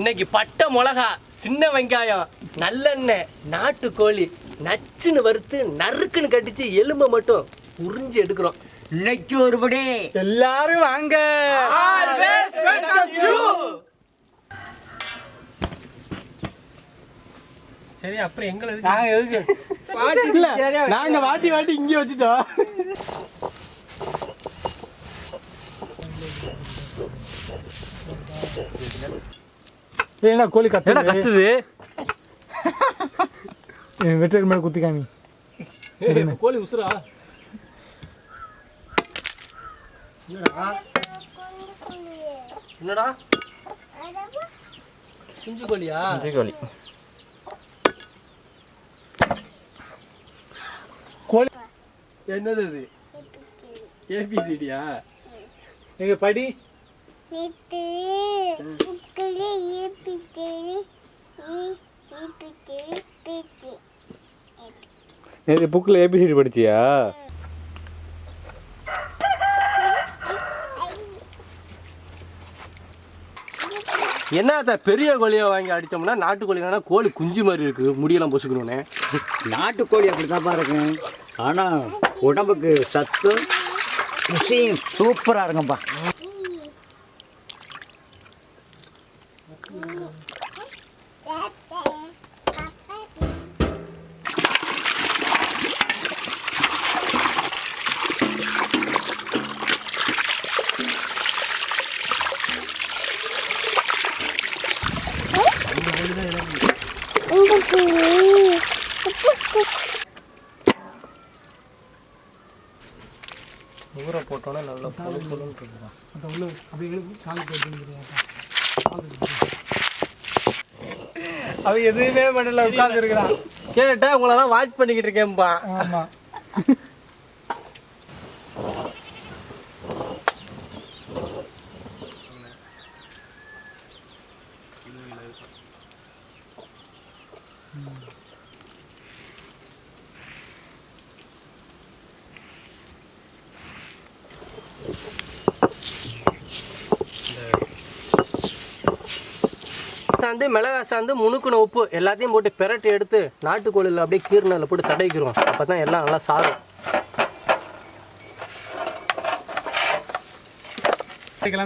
இன்னைக்கு பட்டை மிளகா, சின்ன வெங்காயம், நல்லெண்ணெய், நாட்டுக்கோழி நச்சுன்னு வறுத்து நறுக்குன்னு கட்டிச்சு எலும்பை மட்டும் உறிஞ்சி எடுக்கிறோம். இன்னைக்கு ஒருபடி எல்லாரும் வாங்க. சரி, அப்புறம் எங்களை நாங்க வாட்டி வாட்டி இங்கே வச்சுட்டோம். ஏன்னா கோழி கத்துது. வெட்டர் மேல குத்தி காமி. கோழி உசுரா? என்னடா குஞ்சு கோழியா? குஞ்சு கோழி. கோழி என்னது இது? ஏபிசிடியா? எங்க படி. நேற்று புக்கில் ஏபிசிடி படிச்சியா? என்ன பெரிய கோழியை வாங்கி அடித்தோம்னா நாட்டுக்கோழினா கோழி குஞ்சு மாதிரி இருக்குது, முடியெல்லாம் பொசுக்கணுன்னு. நாட்டுக்கோழி அப்படி தான் இருக்கும். ஆனால் உடம்புக்கு சத்து ருசியும் சூப்பராக இருக்கும்ப்பா. ஊரை போட்டோன்னா நல்லா அவன் எதுவுமே பண்ணல, உட்கார்ந்து இருக்கிறான். கேட்டா உங்களெல்லாம் வாட்ச் பண்ணிக்கிட்டு இருக்கேன்பா. ஆமா. சாந்து, மிளகா சாந்து, முணுக்குன உப்பு எல்லாத்தையும் போட்டு பெரட்டி எடுத்து நாட்டுக்கோழியில் அப்படியே கீர்னல போட்டு தடவிக்கிறோம். அப்போ தான் எல்லாம் நல்லா சாரும்.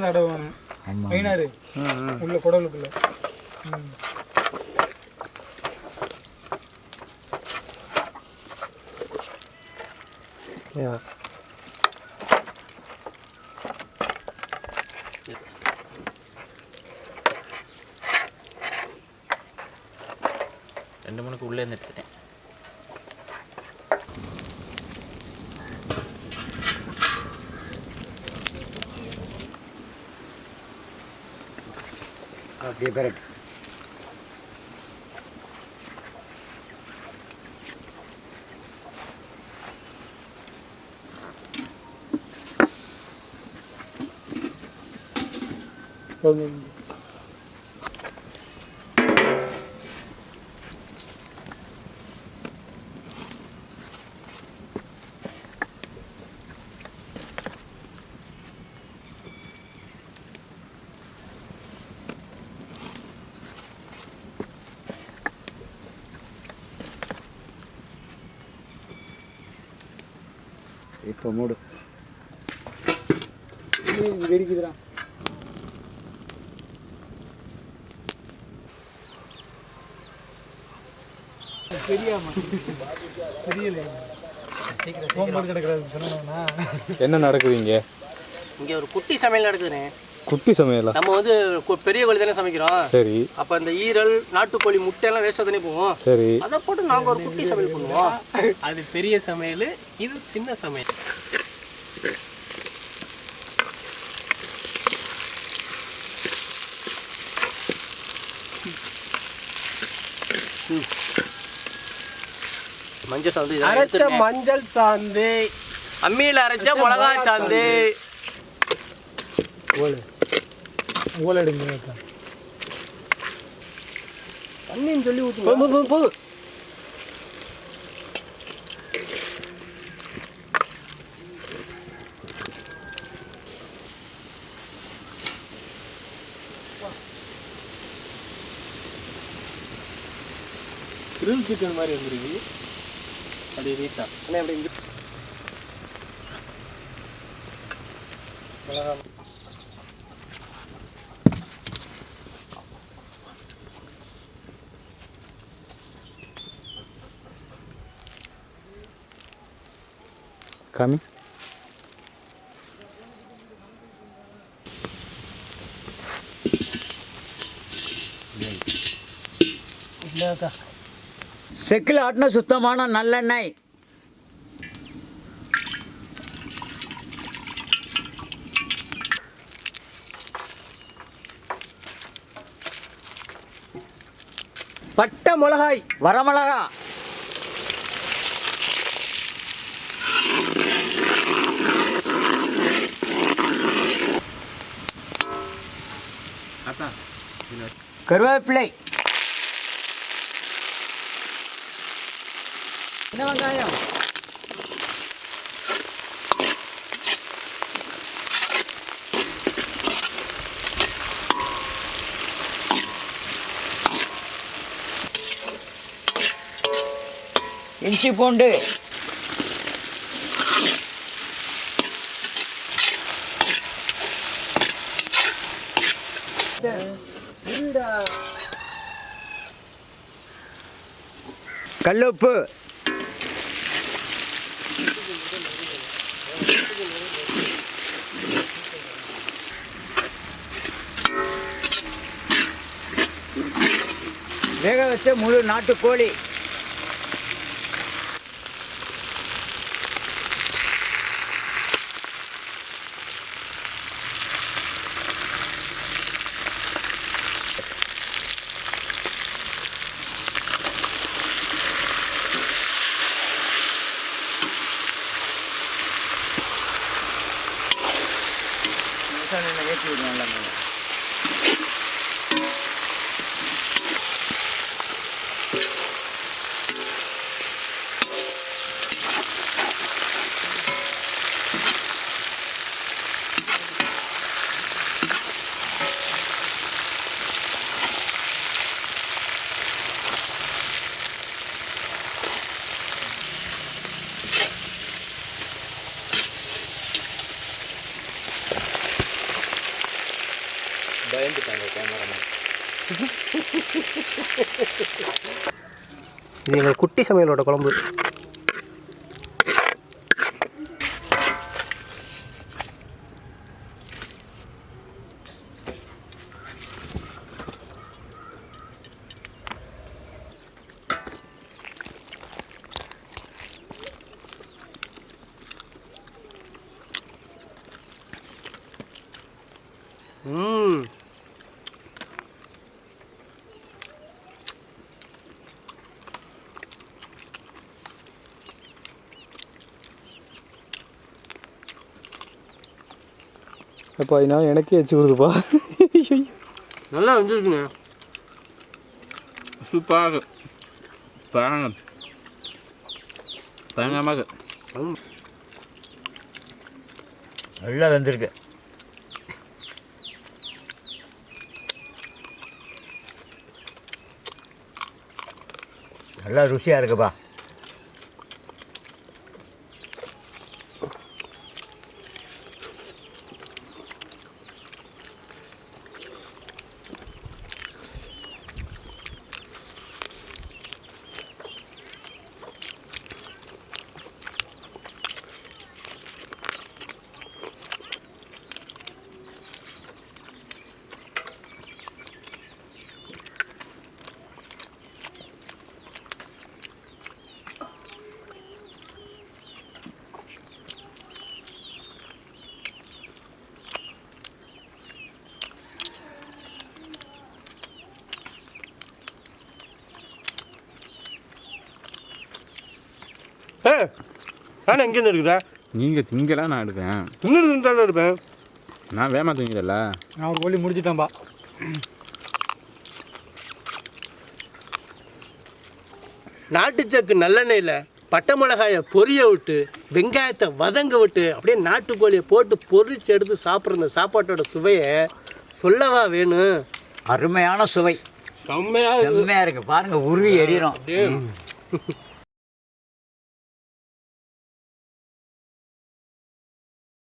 தடவுவானு ஐநாறு உள்ள குடலுக்குள்ள. ரெண்டு மணிக்கு உள்ளே இருந்துட்டேன். அப்படியே பெரட்டு. இப்போ மூடு. வெடிக்குதுடா. என்ன நடக்குது இங்க? இங்க ஒரு குட்டி சமையல் நடக்குதுண்ணே. குட்டி சமையலா? நம்ம வந்து பெரிய கோழி தானே சமைக்கிறோம். சரி. அப்ப இந்த ஈரல், நாட்டுக்கோழி முட்டை எல்லாம் வேஸ்டா தானே போவோம். சரி. அதை போட்டு நாங்க ஒரு குட்டி சமையல் பண்ணுவோம். அது பெரிய சமையல், இது சின்ன சமையல். மஞ்சள் சாந்து, அரைச்ச மஞ்சள் சாந்து, அம்மியில் அரைச்ச மிளகா சாந்து. ஓலை எடுங்க. தண்ணின்னு சொல்லி ஊற்றுங்க. கிரில் சிக்கன் மாதிரி வந்துருக்கு. அப்படியே நீட்டா அண்ணே அப்படி இங்கே காமி. இல்லைக்கா செக்கில் ஆட்டின சுத்தமான நல்லெண்ணெய். பட்டை மிளகாய், வரமிளகா, கருவேப்பிலை, சின்ன வெங்காயம், இஞ்சி பூண்டு, கல்லுப்பு, வேக வச்ச முழு நாட்டுக்கோழி, ஏற்றி விடுவோம் நல்லா. பயந்துட்டாங்க கேமராமேன். இது எங்கள் குட்டி சமையலோட குழம்பு. அப்பா நான் எனக்கே வச்சு கொடுதுப்பா. நல்லா வந்துருக்குங்க. சூப்பராக பயங்கரமாக நல்லா வந்திருக்கு. நல்லா ருசியாக இருக்குப்பா. நான் எங்கேருந்து இருக்கிறேன்? நீங்கள் திங்கலாம் நான் எடுக்கிறேன். தின்னு தானே இருப்பேன். நான் வேமா திங்கிறல்ல. நான் ஒரு கோழி முடிச்சிட்டேன்ப்பா. நாட்டுச்சக்கு நல்லெண்ணெயில் பட்டை மிளகாயை பொரிய விட்டு வெங்காயத்தை வதங்க விட்டு அப்படியே நாட்டுக்கோழியை போட்டு பொரிச்சு எடுத்து சாப்பிட்ற இந்த சாப்பாட்டோட சுவையை சொல்லவா வேணும். அருமையான சுவை. செம்மையா செம்மையாக இருக்குது பாருங்கள் உருவி எறிகிறோம் அப்படியே